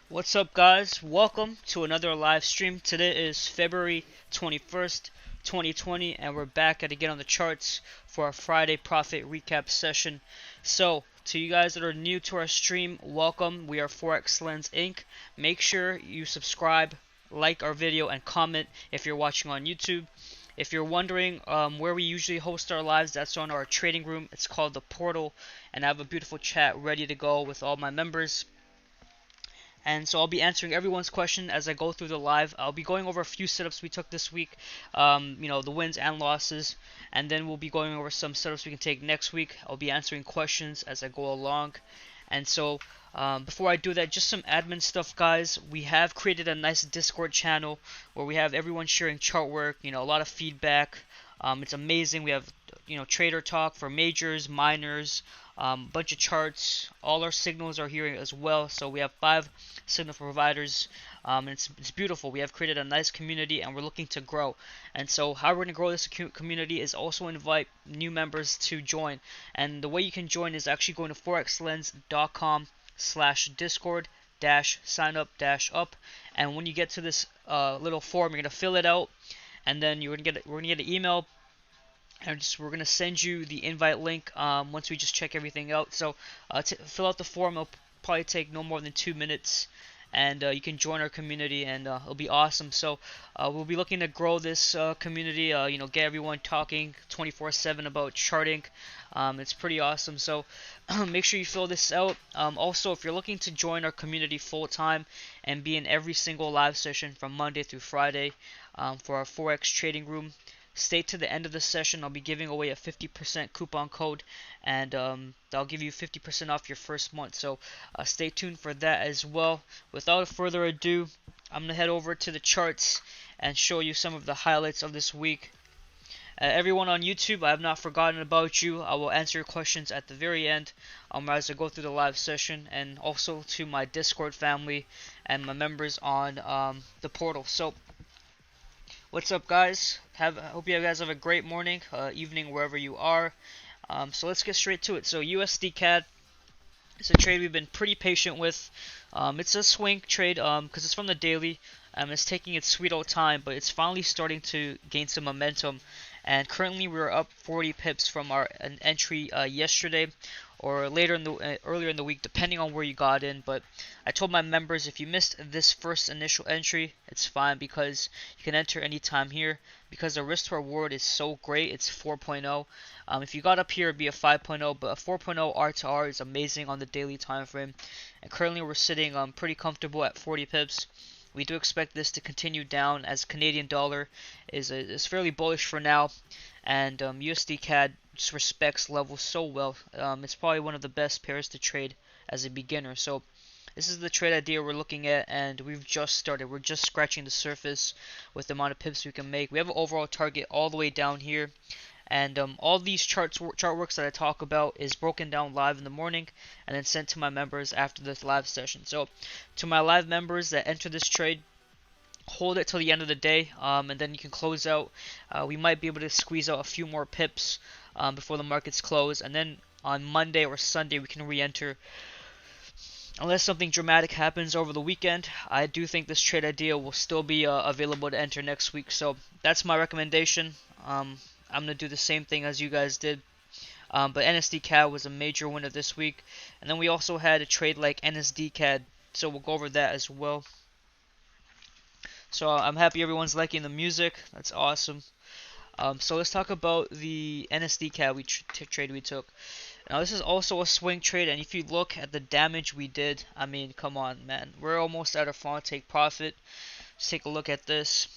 What's up, guys? Welcome to another live stream. Today is February 21st, 2020, and we're back at again on the charts for our Friday profit recap session. So, to you guys that are new to our stream, welcome. We are Forex Lens Inc. Make sure you subscribe, like our video, and comment if you're watching on YouTube. If you're wondering where we usually host our lives, that's on our trading room. It's called the Portal, and I have a beautiful chat ready to go with all my members. And so I'll be answering everyone's question as I go through the live. I'll be going over a few setups we took this week, the wins and losses, and then we'll be going over some setups we can take next week. I'll be answering questions as I go along. And so before I do that, just some admin stuff, guys. We have created a nice Discord channel where we have everyone sharing chart work, a lot of feedback. It's amazing. We have, trader talk for majors, minors, bunch of charts. All our signals are here as well. So we have 5 signal providers. And it's beautiful. We have created a nice community and we're looking to grow. And so how we're going to grow this community is also invite new members to join. And the way you can join is actually going to forexlens.com/discord sign up up, and when you get to this little form, you're gonna fill it out, and then we're gonna get an email, and we're gonna send you the invite link once we just check everything out. So fill out the form. It'll probably take no more than 2 minutes, and you can join our community, and it'll be awesome. So we'll be looking to grow this community. Get everyone talking 24/7 about charting. It's pretty awesome. So make sure you fill this out. Also, if you're looking to join our community full time and be in every single live session from Monday through Friday for our Forex trading room, stay to the end of the session. I'll be giving away a 50% coupon code, and that'll give you 50% off your first month. So stay tuned for that as well. Without further ado, I'm going to head over to the charts and show you some of the highlights of this week. Everyone on YouTube, I have not forgotten about you. I will answer your questions at the very end as I go through the live session, and also to my Discord family and my members on the portal. So what's up, guys? Hope you guys have a great morning, evening, wherever you are. So let's get straight to it. So USD CAD, it's a trade we've been pretty patient with. It's a swing trade because it's from the daily. It's taking its sweet old time, but it's finally starting to gain some momentum. And currently we're up 40 pips from our entry yesterday, or earlier in the week, depending on where you got in. But I told my members, if you missed this first initial entry, it's fine, because you can enter anytime here, because the risk to reward is so great. It's 4.0. If you got up here, it'd be a 5.0, but a 4.0 R to R is amazing on the daily time frame. And currently we're sitting pretty comfortable at 40 pips. We do expect this to continue down, as Canadian dollar is fairly bullish for now, and USD CAD just respects levels so well. It's probably one of the best pairs to trade as a beginner. So this is the trade idea we're looking at, and we've just started. We're just scratching the surface with the amount of pips we can make. We have an overall target all the way down here. And all these chart works that I talk about is broken down live in the morning and then sent to my members after this live session. So to my live members that enter this trade, hold it till the end of the day, and then you can close out. We might be able to squeeze out a few more pips before the markets close, and then on Monday or Sunday we can re-enter. Unless something dramatic happens over the weekend, I do think this trade idea will still be available to enter next week. So that's my recommendation. I'm going to do the same thing as you guys did. But NSD CAD was a major winner this week. And then we also had a trade like NSD CAD, so we'll go over that as well. So I'm happy everyone's liking the music. That's awesome. So let's talk about the NSD CAD trade we took. Now this is also a swing trade, and if you look at the damage we did, I mean, come on, man. We're almost at our final take profit. Let's take a look at this.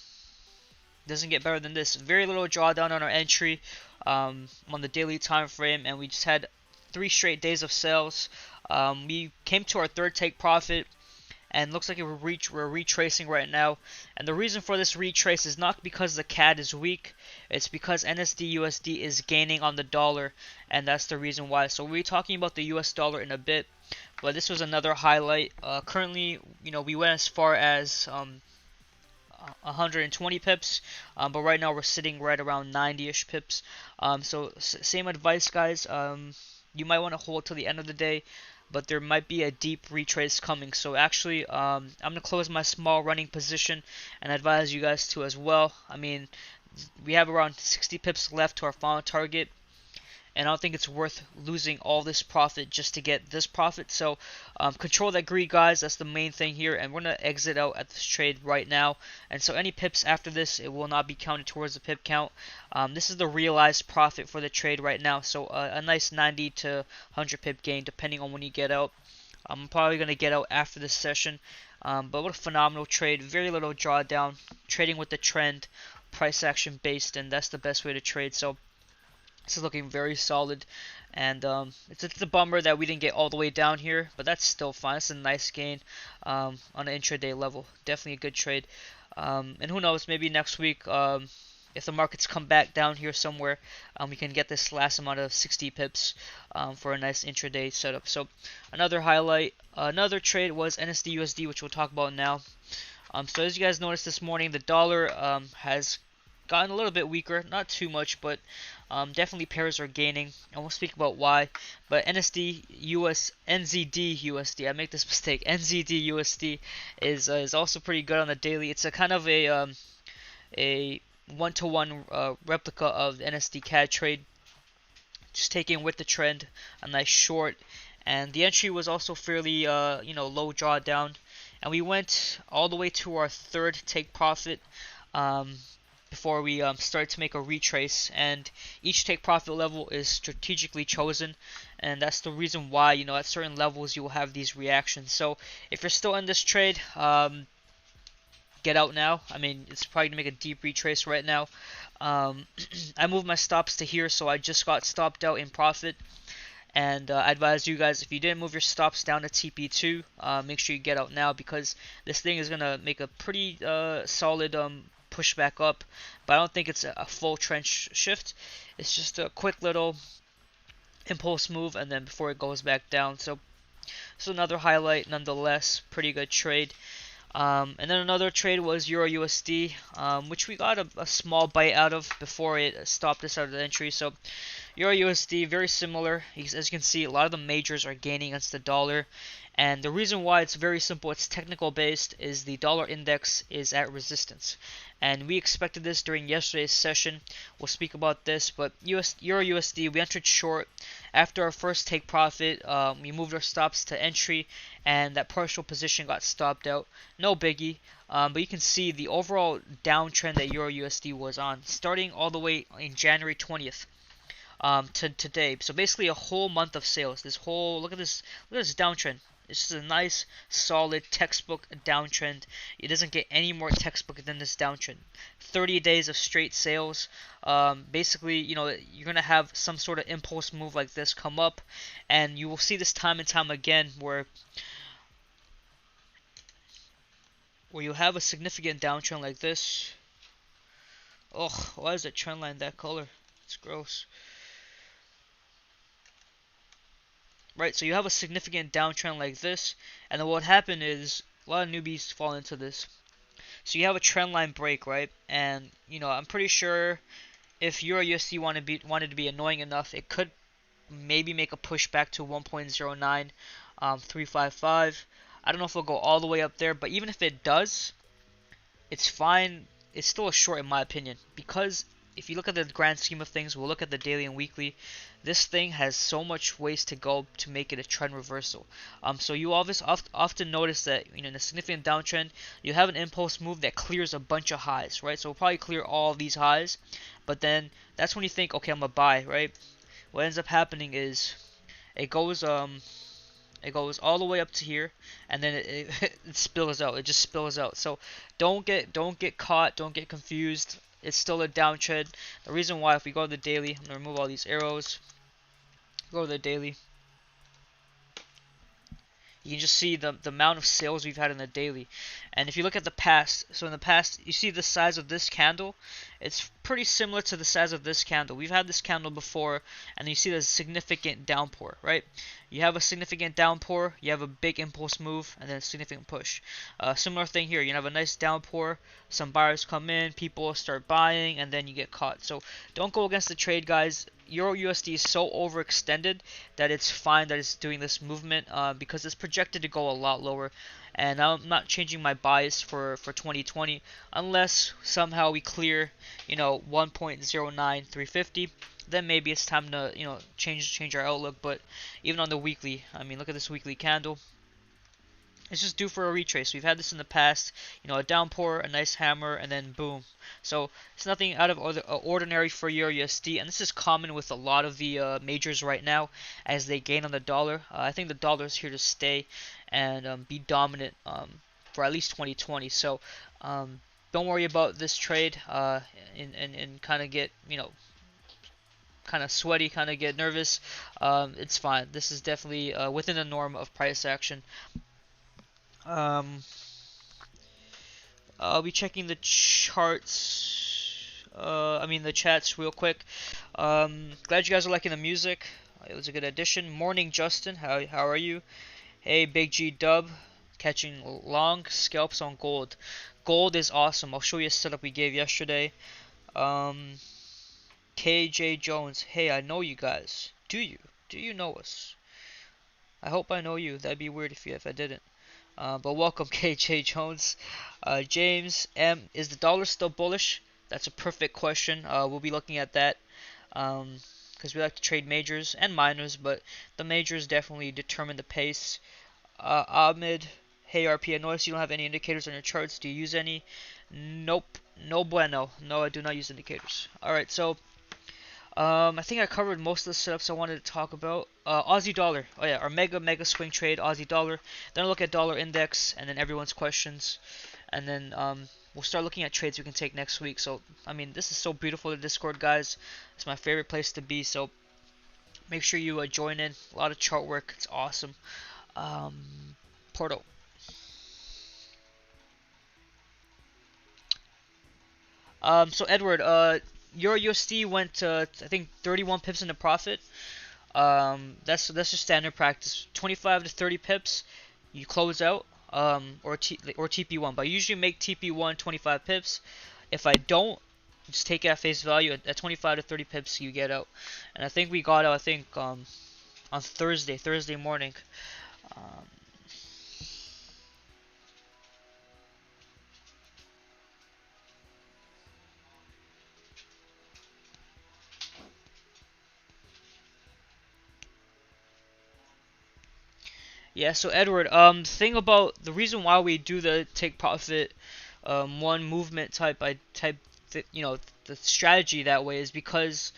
Doesn't get better than this. Very little drawdown on our entry on the daily time frame, and we just had 3 straight days of sales. We came to our third take profit, and looks like we're retracing right now. And the reason for this retrace is not because the CAD is weak, it's because NSD USD is gaining on the dollar, and that's the reason why. So we'll be talking about the US dollar in a bit, but this was another highlight. Currently, we went as far as 120 pips, but right now we're sitting right around 90-ish pips. So same advice, guys. You might want to hold till the end of the day. but there might be a deep retrace coming. So actually, I'm gonna close my small running position and advise you guys to as well. I mean, we have around 60 pips left to our final target, and I don't think it's worth losing all this profit just to get this profit. So control that greed, guys. That's the main thing here, and we're gonna exit out at this trade right now. And so any pips after this, it will not be counted towards the pip count. This is the realized profit for the trade right now. So a nice 90 to 100 pip gain depending on when you get out. I'm probably gonna get out after this session. But what a phenomenal trade. Very little drawdown. Trading with the trend, price action based, and that's the best way to trade. So this is looking very solid, and it's a bummer that we didn't get all the way down here, but that's still fine. It's a nice gain on an intraday level. Definitely a good trade. And who knows, maybe next week, if the markets come back down here somewhere, we can get this last amount of 60 pips for a nice intraday setup. So another highlight, another trade was NSD USD, which we'll talk about now. So as you guys noticed this morning, the dollar has gotten a little bit weaker, not too much, but definitely pairs are gaining, and we'll speak about why. But NZD USD, I make this mistake. NZD USD is also pretty good on the daily. It's a kind of a one-to-one replica of the NSD CAD trade, just taking with the trend, a nice short, and the entry was also fairly low drawdown, and we went all the way to our third take profit. Before we start to make a retrace, and each take profit level is strategically chosen, and that's the reason why at certain levels you will have these reactions. So if you're still in this trade, get out now. I mean, it's probably gonna make a deep retrace right now. I moved my stops to here, so I just got stopped out in profit. And I advise you guys, if you didn't move your stops down to TP2, make sure you get out now, because this thing is gonna make a pretty solid push back up, but I don't think it's a full trend shift. It's just a quick little impulse move, and then before it goes back down. So another highlight nonetheless. Pretty good trade. And then another trade was Euro USD, which we got a small bite out of before it stopped us out of the entry. So Euro USD, very similar. As you can see, a lot of the majors are gaining against the dollar. And the reason why it's very simple, it's technical based, is the dollar index is at resistance. And we expected this during yesterday's session. We'll speak about this, but Euro USD, we entered short. After our first take profit, we moved our stops to entry, and that partial position got stopped out. No biggie, but you can see the overall downtrend that Euro USD was on, starting all the way in January 20th. To today. So basically a whole month of sales. Look at this downtrend. It's just a nice, solid textbook downtrend. It doesn't get any more textbook than this downtrend. 30 days of straight sales. Basically, you're gonna have some sort of impulse move like this come up, and you will see this time and time again where you have a significant downtrend like this. Oh, why is that trend line that color? It's gross. Right, so you have a significant downtrend like this, and then what happened is a lot of newbies fall into this. So you have a trend line break, right? And I'm pretty sure if Euro USD wanted to be annoying enough, it could maybe make a push back to 1.09355. I don't know if it'll go all the way up there, but even if it does, it's fine. It's still a short in my opinion, because if you look at the grand scheme of things, we'll look at the daily and weekly. This thing has so much ways to go to make it a trend reversal. So you often notice that in a significant downtrend, you have an impulse move that clears a bunch of highs, right? So we'll probably clear all these highs, but then that's when you think, okay, I'm gonna buy, right? What ends up happening is it goes all the way up to here, and then it spills out. It just spills out. So don't get caught. Don't get confused. It's still a downtrend. The reason why, if we go to the daily, I'm gonna remove all these arrows. Go to the daily. You can just see the amount of sales we've had in the daily. And if you look at the past, so in the past, you see the size of this candle. It's pretty similar to the size of this candle. We've had this candle before, and you see the significant downpour, right? You have a significant downpour, you have a big impulse move, and then a significant push. Similar thing here. You have a nice downpour, some buyers come in, people start buying, and then you get caught. So don't go against the trade, guys. Euro USD is so overextended that it's fine that it's doing this movement because it's projected to go a lot lower. And I'm not changing my bias for 2020 unless somehow we clear, 1.09350. Then maybe it's time to, change our outlook. But even on the weekly, I mean, look at this weekly candle. It's just due for a retrace. We've had this in the past, a downpour, a nice hammer, and then boom. So it's nothing out of ordinary for Euro USD, and this is common with a lot of the majors right now as they gain on the dollar. I think the dollar is here to stay and be dominant for at least 2020. So don't worry about this trade and kind of get kind of sweaty, kind of get nervous. It's fine. This is definitely within the norm of price action. I'll be checking the charts. The chats real quick. Glad you guys are liking the music. It was a good addition. Morning, Justin. How are you? Hey, Big G Dub. Catching long scalps on gold. Gold is awesome. I'll show you a setup we gave yesterday. KJ Jones. Hey, I know you guys. Do you? Do you know us? I hope I know you. That'd be weird if I didn't. But welcome, KJ Jones. James M. Is the dollar still bullish? That's a perfect question. We'll be looking at that because we like to trade majors and minors, but the majors definitely determine the pace. Ahmed, hey RP, I noticed you don't have any indicators on your charts. Do you use any? Nope. No bueno. No, I do not use indicators. Alright, so I think I covered most of the setups I wanted to talk about. Aussie dollar. Oh yeah, our mega swing trade, Aussie dollar. Then I'll look at dollar index and then everyone's questions. And then we'll start looking at trades we can take next week. So, I mean, this is so beautiful, the Discord, guys. It's my favorite place to be. So, make sure you join in. A lot of chart work. It's awesome. Porto. So Edward, Euro USD went I think 31 pips into profit. That's just standard practice. 25 to 30 pips, you close out. Or TP1. But I usually make TP1 25 pips. If I don't, just take it at face value. At 25 to 30 pips, you get out. And I think we got out. On Thursday morning. Yeah, so Edward, the thing about the reason why we do the take profit, one movement the strategy that way is because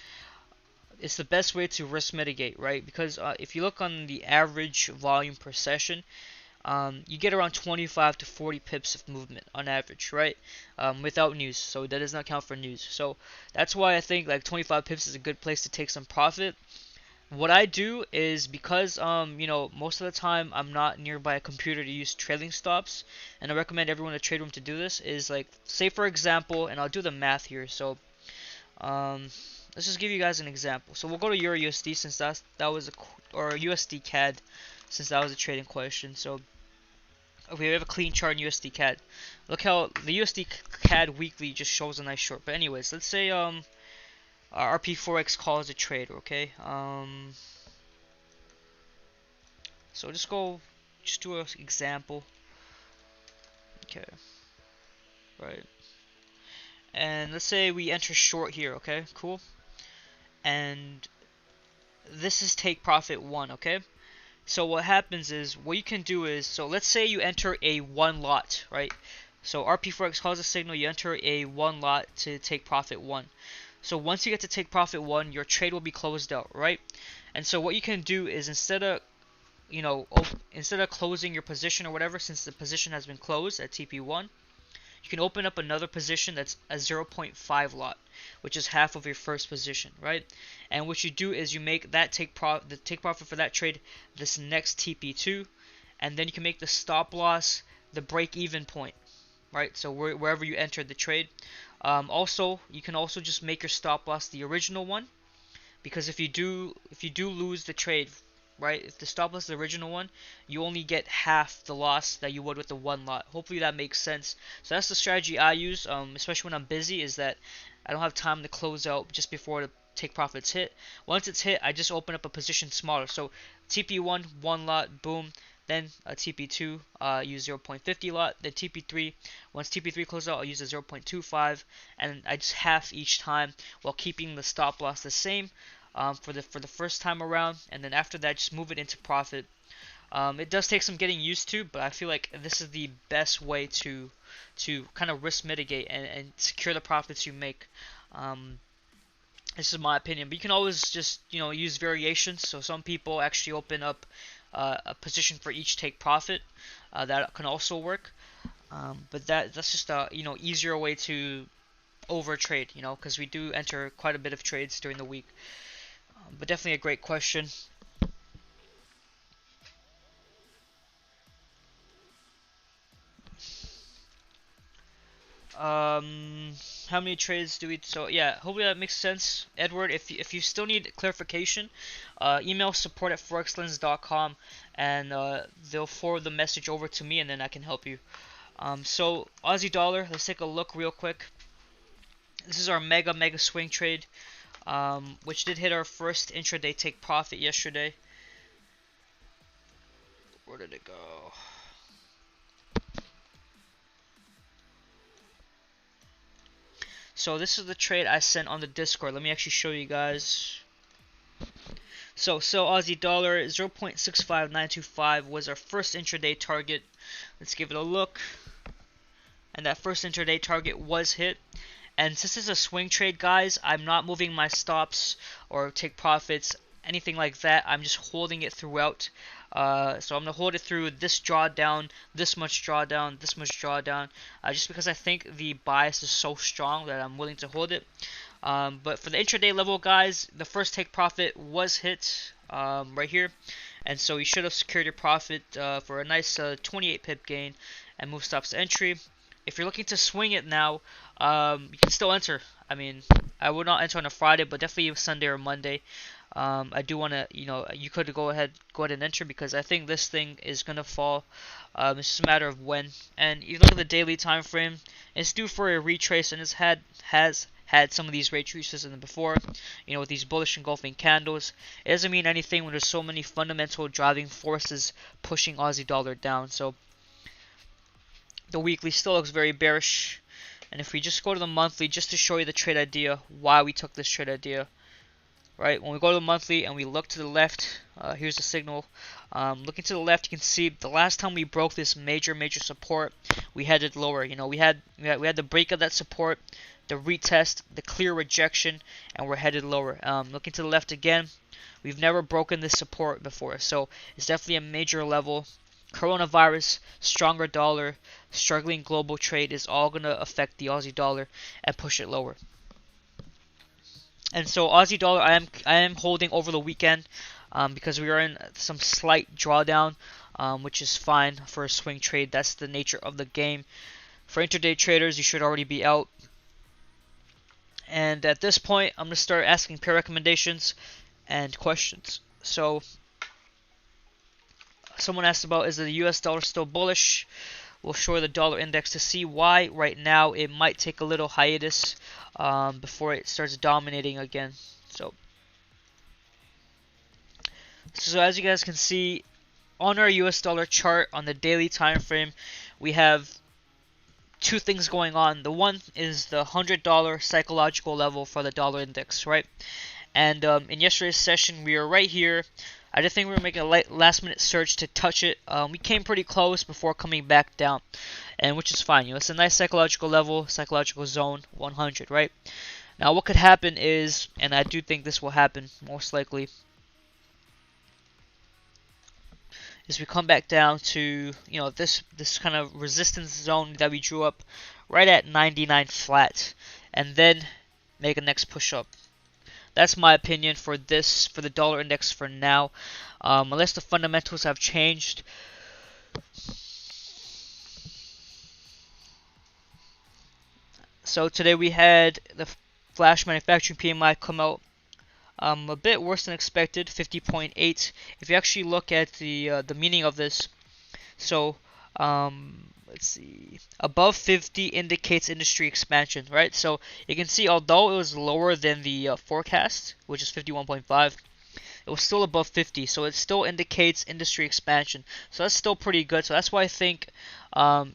it's the best way to risk mitigate, right? Because if you look on the average volume per session, you get around 25 to 40 pips of movement on average, right? Without news, so that does not count for news. So that's why I think like 25 pips is a good place to take some profit. What I do is because most of the time I'm not nearby a computer to use trailing stops, and I recommend everyone in the trade room to do this. Is like, say for example, and I'll do the math here. So let's just give you guys an example. So we'll go to Euro USD since that was or USD CAD since that was a trading question. So we have a clean chart in USD CAD. Look how the USD CAD weekly just shows a nice short. But anyways, let's say RP Forex calls a trade, okay? So just do an example. Okay. Right. And let's say we enter short here, okay? Cool. And this is take profit 1, okay? So what happens is, what you can do is, so let's say you enter a 1 lot, right? So RP Forex calls a signal, you enter a 1 lot to take profit 1. So once you get to take profit 1, your trade will be closed out, right? And so what you can do is instead of closing your position or whatever, since the position has been closed at TP1, you can open up another position that's a 0.5 lot, which is half of your first position, right? And what you do is you make that take profit for that trade this next TP2, and then you can make the stop loss the break even point, right? So wherever you entered the trade. Also, you can also just make your stop loss the original one, because if you do lose the trade, right, if the stop loss is the original one, you only get half the loss that you would with the 1 lot. Hopefully that makes sense. So that's the strategy I use, especially when I'm busy, is that I don't have time to close out just before take profits hit. Once it's hit, I just open up a position smaller. So TP1, one lot, boom. Then TP2, use 0.50 lot. Then TP3, once TP3 closes out, I'll use a 0.25, and I just half each time while keeping the stop loss the same for the first time around. And then after that, just move it into profit. It does take some getting used to, but I feel like this is the best way to kind of risk mitigate and secure the profits you make. This is my opinion, but you can always just use variations. So some people actually open up a position for each take profit. That can also work. But that's just a easier way to over trade, because we do enter quite a bit of trades during the week. But definitely a great question. How many trades do we? So yeah, hopefully that makes sense, Edward. If you still need clarification, email support@forexlens.com, and they'll forward the message over to me, and then I can help you. So Aussie dollar, let's take a look real quick. This is our mega swing trade, which did hit our first intraday take profit yesterday. Where did it go? So this is the trade I sent on the Discord. Let me actually show you guys. So Aussie dollar 0.65925 was our first intraday target. Let's give it a look. And that first intraday target was hit. And since it's a swing trade, guys, I'm not moving my stops or take profits, anything like that. I'm just holding it throughout. So I'm going to hold it through this drawdown, this much drawdown, this much drawdown, just because I think the bias is so strong that I'm willing to hold it. But for the intraday level, guys, the first take profit was hit right here. And so you should have secured your profit for a nice 28 pip gain and move stops to entry. If you're looking to swing it now, you can still enter. I mean, I would not enter on a Friday, but definitely Sunday or Monday. I do want to, you could go ahead and enter, because I think this thing is gonna fall. It's just a matter of when. And you look at the daily time frame, it's due for a retrace, and has had some of these retraces in it before. With these bullish engulfing candles, it doesn't mean anything when there's so many fundamental driving forces pushing Aussie dollar down. So the weekly still looks very bearish. And if we just go to the monthly, just to show you the trade idea, why we took this trade idea. Right, when we go to the monthly and we look to the left, here's the signal. Looking to the left, you can see the last time we broke this major support, we headed lower. We had the break of that support, the retest, the clear rejection, and we're headed lower. Looking to the left again, we've never broken this support before, so it's definitely a major level. Coronavirus, stronger dollar, struggling global trade is all going to affect the Aussie dollar and push it lower. And so Aussie dollar, I am holding over the weekend because we are in some slight drawdown, which is fine for a swing trade. That's the nature of the game. For intraday traders, you should already be out. And at this point, I'm going to start asking pair recommendations and questions. So someone asked about, is the US dollar still bullish? We'll show the dollar index to see why. Right now, it might take a little hiatus before it starts dominating again. So as you guys can see, on our US dollar chart on the daily time frame, we have two things going on. The one is the $100 psychological level for the dollar index, right? And in yesterday's session, we were right here. I did think we were making a last minute surge to touch it. We came pretty close before coming back down, and which is fine. It's a nice psychological level, psychological zone, 100, right? Now what could happen is, and I do think this will happen most likely, is we come back down to this kind of resistance zone that we drew up right at 99 flat, and then make a next push up. That's my opinion for the dollar index for now, unless the fundamentals have changed. So today we had the flash manufacturing PMI come out a bit worse than expected, 50.8. If you actually look at the meaning of this, so let's see. Above 50 indicates industry expansion, right? So you can see, although it was lower than the forecast, which is 51.5, it was still above 50, so it still indicates industry expansion. So that's still pretty good. So that's why I think,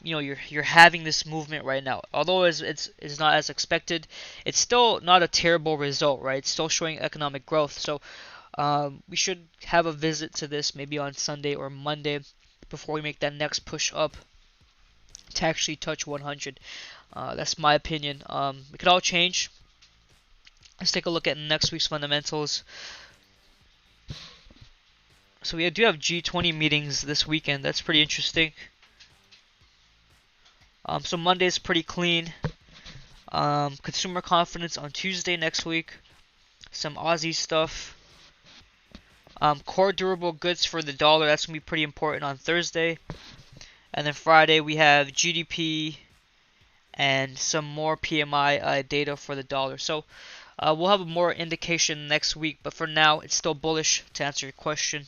you're having this movement right now. Although it's not as expected, it's still not a terrible result, right? It's still showing economic growth. So we should have a visit to this maybe on Sunday or Monday before we make that next push up to actually touch 100. That's my opinion. It could all change. Let's take a look at next week's fundamentals. So we do have G20 meetings this weekend. That's pretty interesting. So Monday's pretty clean. Consumer confidence on Tuesday next week. Some Aussie stuff. Core durable goods for the dollar. That's going to be pretty important on Thursday. And then Friday we have GDP and some more PMI data for the dollar. So we'll have more indication next week. But for now, it's still bullish to answer your question.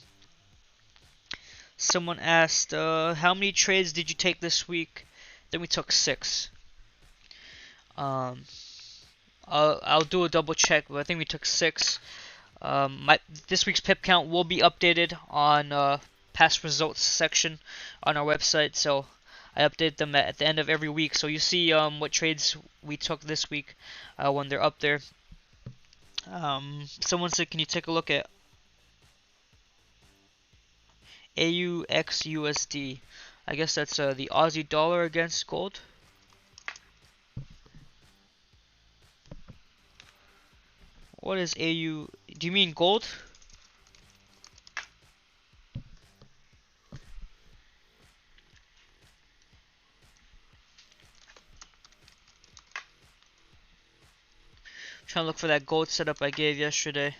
Someone asked, how many trades did you take this week? Then we took 6. I'll do a double check, but I think we took 6. This week's pip count will be updated on past results section on our website, so I update them at the end of every week. So you see what trades we took this week when they're up there. Someone said, can you take a look at AUXUSD? I guess that's the Aussie dollar against gold. What is AU? Do you mean gold? Trying to look for that gold setup I gave yesterday.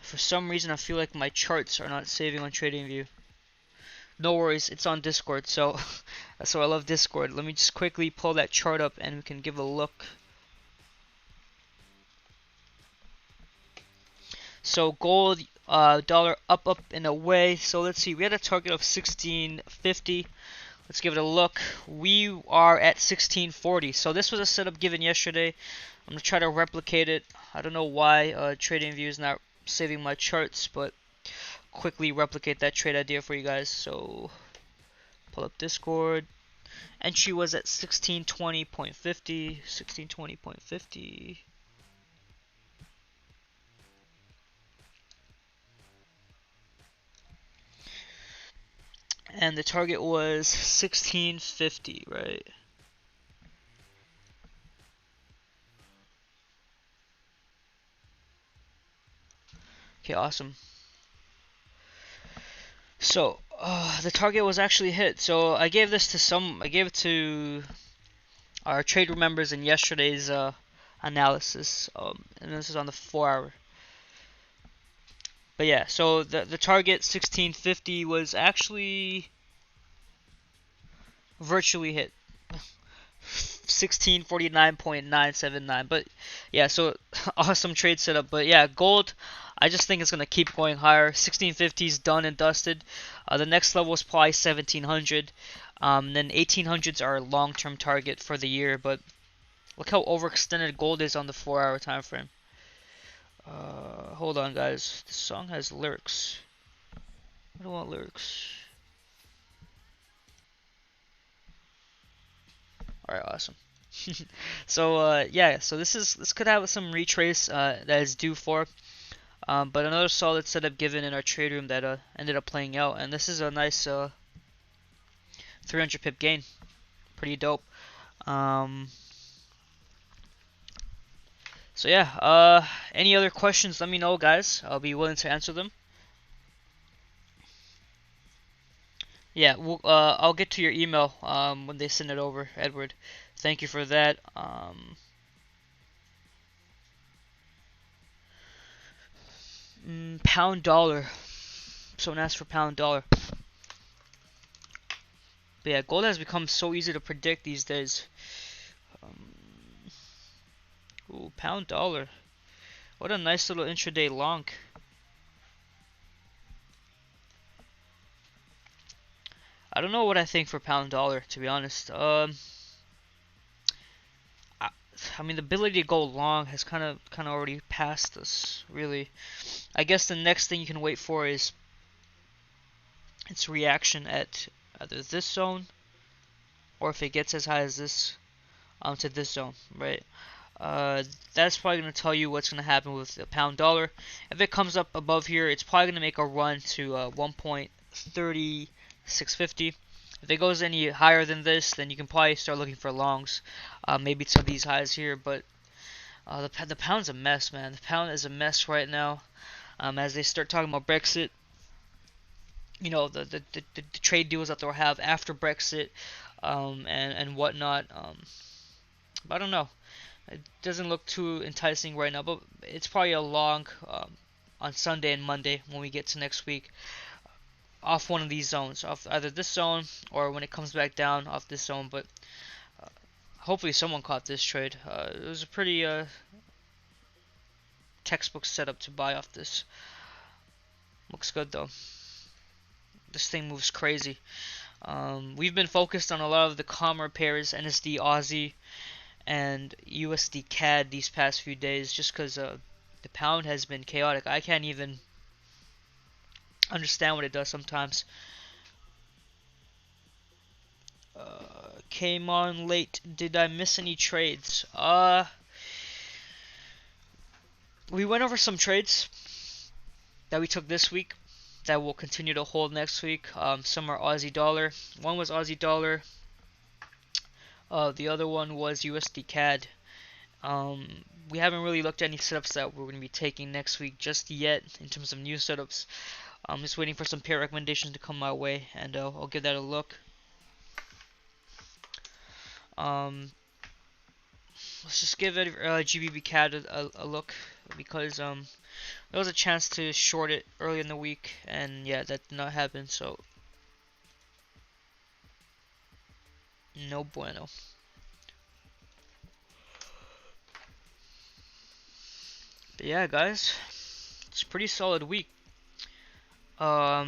For some reason, I feel like my charts are not saving on TradingView. No worries, it's on Discord, so that's why I love Discord. Let me just quickly pull that chart up and we can give a look. So gold, dollar up and away. So let's see, we had a target of 1650. Let's give it a look. We are at 1640. So this was a setup given yesterday. I'm gonna try to replicate it. I don't know why TradingView is not saving my charts, but quickly replicate that trade idea for you guys. So pull up Discord. Entry was at 1620.50. 1620.50. And the target was 1650, right? Okay, awesome. So the target was actually hit. So I gave this to I gave it to our trade members in yesterday's analysis, and this is on the 4-hour. But yeah, so the target 1650 was actually virtually hit. 1649.979. But yeah, so awesome trade setup. But yeah, gold, I just think it's gonna keep going higher. 1650 is done and dusted. The next level is probably 1700. Then 1800s are a long-term target for the year. But look how overextended gold is on the 4-hour time frame. Hold on, guys. This song has lyrics. I don't want lyrics. Alright, awesome. So yeah, so this could have some retrace that is due for. But another solid setup given in our trade room that ended up playing out, and this is a nice 300 pip gain. Pretty dope. So yeah, any other questions, let me know, guys. I'll be willing to answer them. Yeah, I'll get to your email when they send it over, Edward. Thank you for that. Pound dollar. Someone asked for pound dollar. But yeah, gold has become so easy to predict these days. Ooh, pound dollar. What a nice little intraday long. I don't know what I think for pound dollar, to be honest. I, I mean, the ability to go long has kind of already passed us, really. I guess the next thing you can wait for is its reaction at either this zone or if it gets as high as this to this zone, right? Uh, that's probably going to tell you what's going to happen with the pound dollar. If it comes up above here, it's probably going to make a run to 1.3650. If it goes any higher than this, then you can probably start looking for longs, maybe some of these highs here. But the pound's a mess, man. The pound is a mess right now. As they start talking about Brexit, you know, the trade deals that they'll have after Brexit, and whatnot. I don't know. It doesn't look too enticing right now, but it's probably a long on Sunday and Monday when we get to next week off one of these zones, off either this zone or when it comes back down off this zone. But hopefully someone caught this trade. It was a pretty textbook setup to buy off this. Looks good though. This thing moves crazy. We've been focused on a lot of the calmer pairs, NSD Aussie and USD CAD these past few days, just because the pound has been chaotic. I can't even understand what it does sometimes. Came on late. Did I miss any trades? We went over some trades that we took this week that will continue to hold next week. Some are Aussie dollar. One was Aussie dollar. The other one was USD CAD. We haven't really looked at any setups that we're going to be taking next week just yet in terms of new setups. I'm just waiting for some pair recommendations to come my way, and I'll give that a look. Let's just give it GBP CAD a look, because there was a chance to short it early in the week, and yeah, that did not happen, so no bueno. But yeah, guys, it's a pretty solid week. I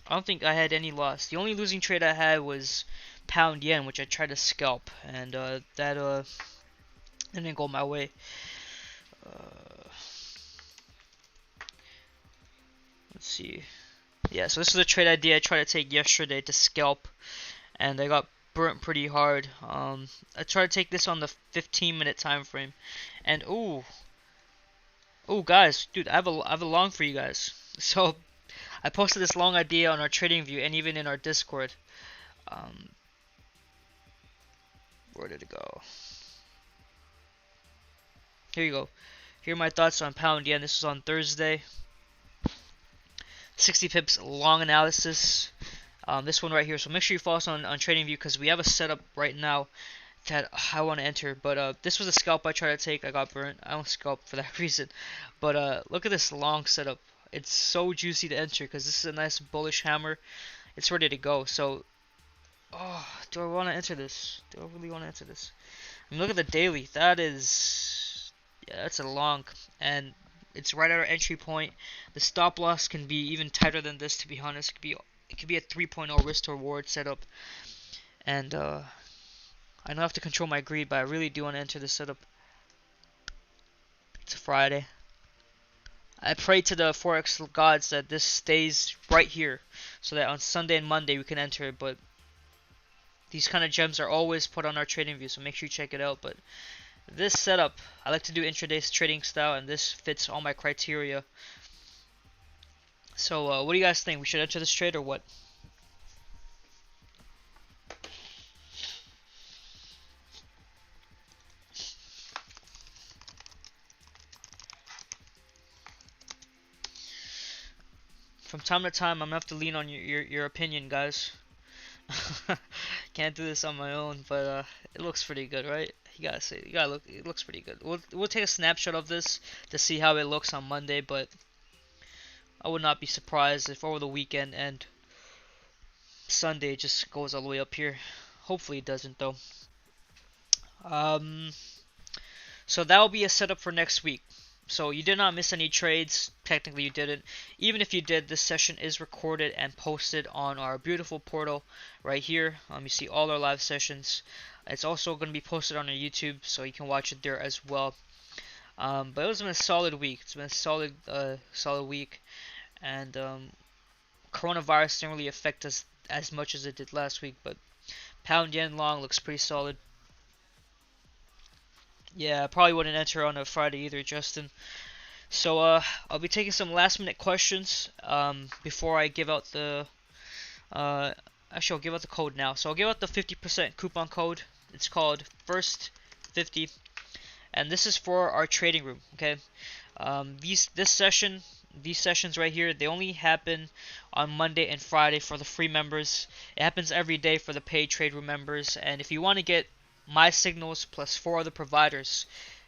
don't think I had any loss. The only losing trade I had was pound yen, which I tried to scalp, and that didn't go my way. Let's see. Yeah, so this is a trade idea I tried to take yesterday to scalp, and I got burnt pretty hard. I tried to take this on the 15-minute time frame, and ooh, guys, dude, I have a long for you guys. So I posted this long idea on our trading view and even in our Discord. Where did it go? Here you go. Here are my thoughts on pound yen. This was on Thursday. 60 pips long analysis. This one right here. So make sure you follow us on TradingView, because we have a setup right now that I want to enter. But this was a scalp I tried to take. I got burnt. I don't scalp for that reason. But look at this long setup. It's so juicy to enter because this is a nice bullish hammer. It's ready to go. So, oh, do I want to enter this? Do I really want to enter this? I mean, look at the daily. That is, yeah, that's a long, and it's right at our entry point. The stop loss can be even tighter than this, to be honest. It could be a 3.0 risk to reward setup. And I don't have to control my greed, but I really do want to enter this setup. It's a Friday. I pray to the Forex gods that this stays right here, so that on Sunday and Monday we can enter it. But these kind of gems are always put on our trading view, so make sure you check it out. But this setup, I like to do intraday trading style, and this fits all my criteria. So what do you guys think? We should enter this trade or what? From time to time, I'm gonna have to lean on your opinion, guys. Can't do this on my own, but it looks pretty good, right? You gotta look. It looks pretty good. We'll take a snapshot of this to see how it looks on Monday, but I would not be surprised if over the weekend and Sunday it just goes all the way up here. Hopefully it doesn't though. So that will be a setup for next week. So you did not miss any trades. Technically, you didn't. Even if you did, this session is recorded and posted on our beautiful portal right here. You see all our live sessions. It's also going to be posted on our YouTube, so you can watch it there as well. But it's been a solid week. It's been a solid week, and coronavirus didn't really affect us as much as it did last week. But pound yen long looks pretty solid. Yeah, I probably wouldn't enter on a Friday either, Justin. So I'll be taking some last minute questions before I give out the actually I'll give out the code now. So I'll give out the 50% coupon code. It's called First 50, and this is for our trading room. Okay, these sessions right here, they only happen on Monday and Friday for the free members. It happens every day for the paid trade room members. And if you want to get my signals plus 4 other providers,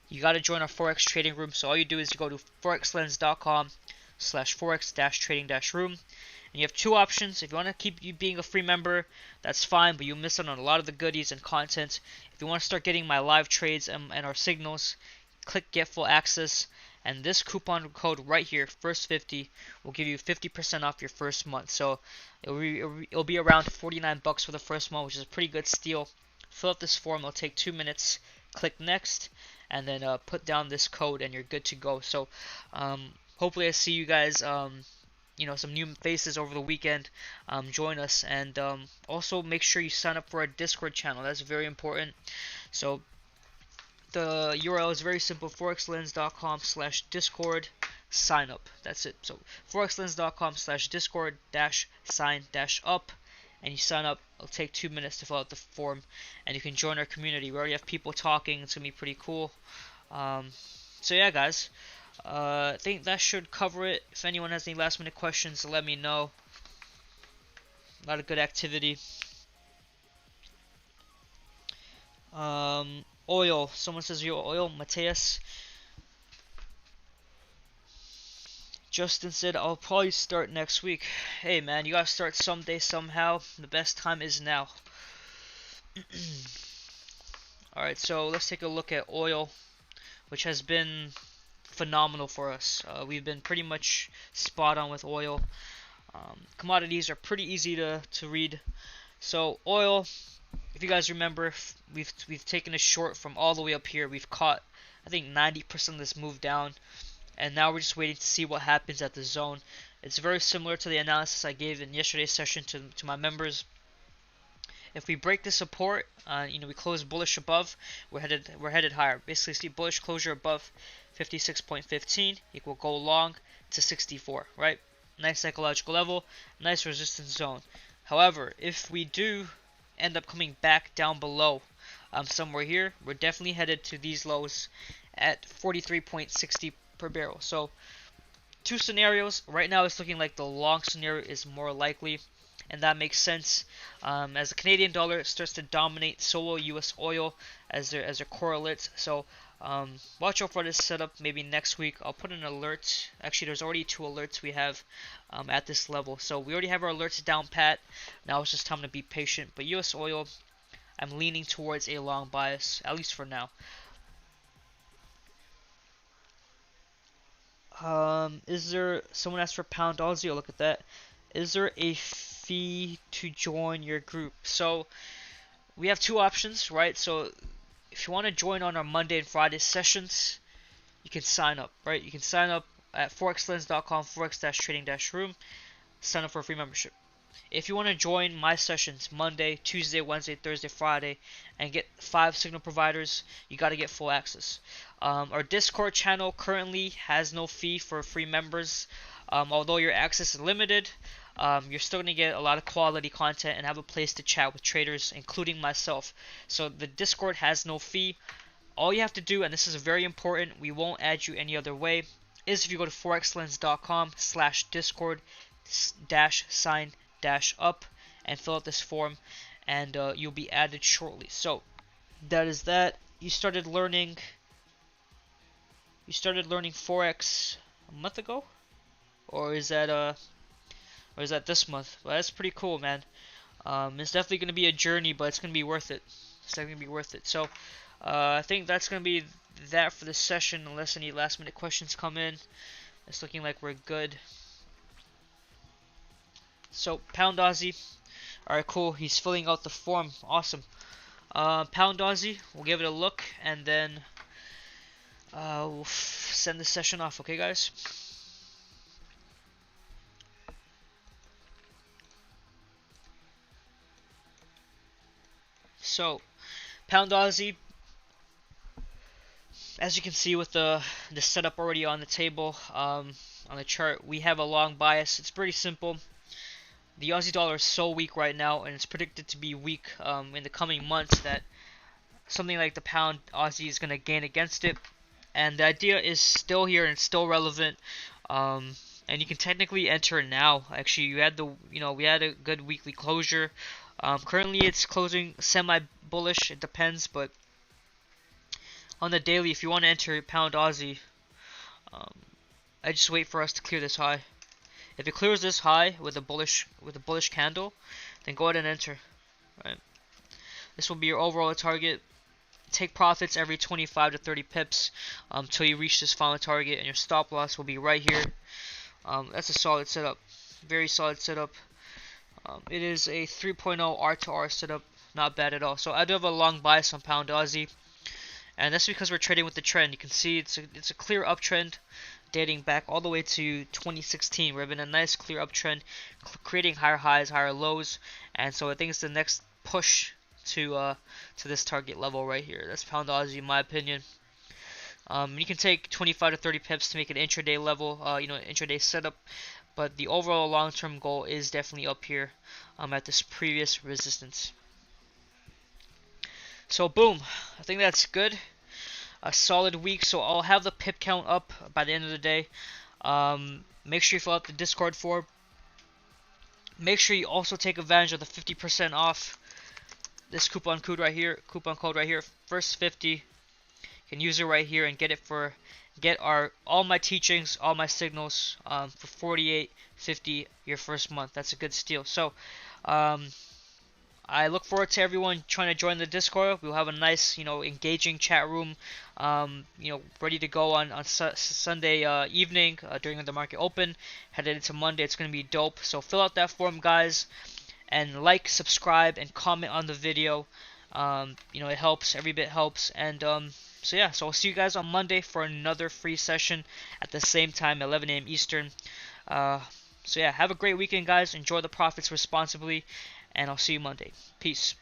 you got to join our Forex trading room. So all you do is you go to forexlens.com/forex-trading-room, and you have two options. If you want to keep you being a free member, that's fine, but you miss out on a lot of the goodies and content. If you want to start getting my live trades and our signals, click get full access, and this coupon code right here, first 50, will give you 50% off your first month. So it'll be around 49 bucks for the first month, which is a pretty good steal. Fill out this form. It'll take 2 minutes. Click next, and then put down this code, and you're good to go. So hopefully I see you guys, some new faces over the weekend. Join us, and also make sure you sign up for our Discord channel. That's very important. So the URL is very simple: forexlens.com/discord sign up. That's it. So forexlens.com/discord-sign-up, and you sign up. It'll take 2 minutes to fill out the form, and you can join our community. We already have people talking. It's gonna be pretty cool. So yeah, guys, I think that should cover it. If anyone has any last minute questions, let me know. A lot of good activity. Oil. Someone says yo oil. Mateus. Justin said I'll probably start next week. Hey man, you gotta start someday somehow. The best time is now. Alright, so let's take a look at oil, which has been phenomenal for us. We've been pretty much spot on with oil. Commodities are pretty easy to read. So oil, if you guys remember, we've taken a short from all the way up here. We've caught, I think, 90% of this move down, and now we're just waiting to see what happens at the zone. It's very similar to the analysis I gave in yesterday's session to my members. If we break the support, we close bullish above, we're headed higher. Basically, see bullish closure above 56.15 equal go long to 64, right? Nice psychological level, nice resistance zone. However, if we do end up coming back down below somewhere here, we're definitely headed to these lows at 43.60 per barrel. So two scenarios. Right now it's looking like the long scenario is more likely, and that makes sense as the Canadian dollar starts to dominate solo US oil as their correlates. So watch out for this setup. Maybe next week I'll put an alert. Actually, there's already 2 alerts we have at this level, so we already have our alerts down pat. Now it's just time to be patient. But US oil, I'm leaning towards a long bias, at least for now. Is there, someone asked for pound Aussie? Oh, look at that. Is there a fee to join your group? So we have 2 options, right? So if you want to join on our Monday and Friday sessions, you can sign up, right? You can sign up at forexlens.com forex-trading-room, sign up for a free membership. If you want to join my sessions Monday, Tuesday, Wednesday, Thursday, Friday, and get 5 signal providers, you got to get full access. Our Discord channel currently has no fee for free members. Although your access is limited, you're still going to get a lot of quality content and have a place to chat with traders, including myself. So the Discord has no fee. All you have to do, and this is very important, we won't add you any other way, is if you go to forexlens.com/discord-sign-up and fill out this form, and you'll be added shortly. So that is that. You started learning Forex a month ago, or is that this month? Well, that's pretty cool, man. It's definitely gonna be a journey, but it's gonna be worth it. It's definitely gonna be worth it. So I think that's gonna be that for this session, unless any last minute questions come in. It's looking like we're good. So pound Aussie. All right, cool. He's filling out the form. Awesome. Pound Aussie. We'll give it a look, and then we'll send the session off. Okay, guys. So pound Aussie. As you can see with the setup already on the table, on the chart, we have a long bias. It's pretty simple. The Aussie dollar is so weak right now, and it's predicted to be weak in the coming months, that something like the pound Aussie is going to gain against it. And the idea is still here and still relevant. And you can technically enter now. Actually, we had a good weekly closure. Currently, it's closing semi-bullish. It depends, but on the daily, if you want to enter pound Aussie, I just wait for us to clear this high. If it clears this high with a bullish candle, then go ahead and enter. Right. This will be your overall target. Take profits every 25 to 30 pips until you reach this final target, and your stop loss will be right here. That's a solid setup, very solid setup. It is a 3.0 R to R setup, not bad at all. So I do have a long bias on pound Aussie, and that's because we're trading with the trend. You can see it's a clear uptrend, dating back all the way to 2016. We're in a nice clear uptrend, creating higher highs, higher lows, and so I think it's the next push to this target level right here. That's pound Aussie in my opinion. You can take 25 to 30 pips to make an intraday level, intraday setup, but the overall long-term goal is definitely up here at this previous resistance. So boom, I think that's good. A solid week, so I'll have the pip count up by the end of the day. Make sure you fill out the Discord form. Make sure you also take advantage of the 50% off. This coupon code right here, first 50. You can use it right here and get all my teachings, all my signals for $48.50 your first month. That's a good steal. So I look forward to everyone trying to join the Discord. We'll have a nice, engaging chat room, ready to go on Sunday evening during the market open. Headed into Monday, it's going to be dope. So fill out that form, guys, and like, subscribe, and comment on the video. It helps. Every bit helps. And so I'll see you guys on Monday for another free session at the same time, 11 a.m. Eastern. Have a great weekend, guys. Enjoy the profits responsibly, and I'll see you Monday. Peace.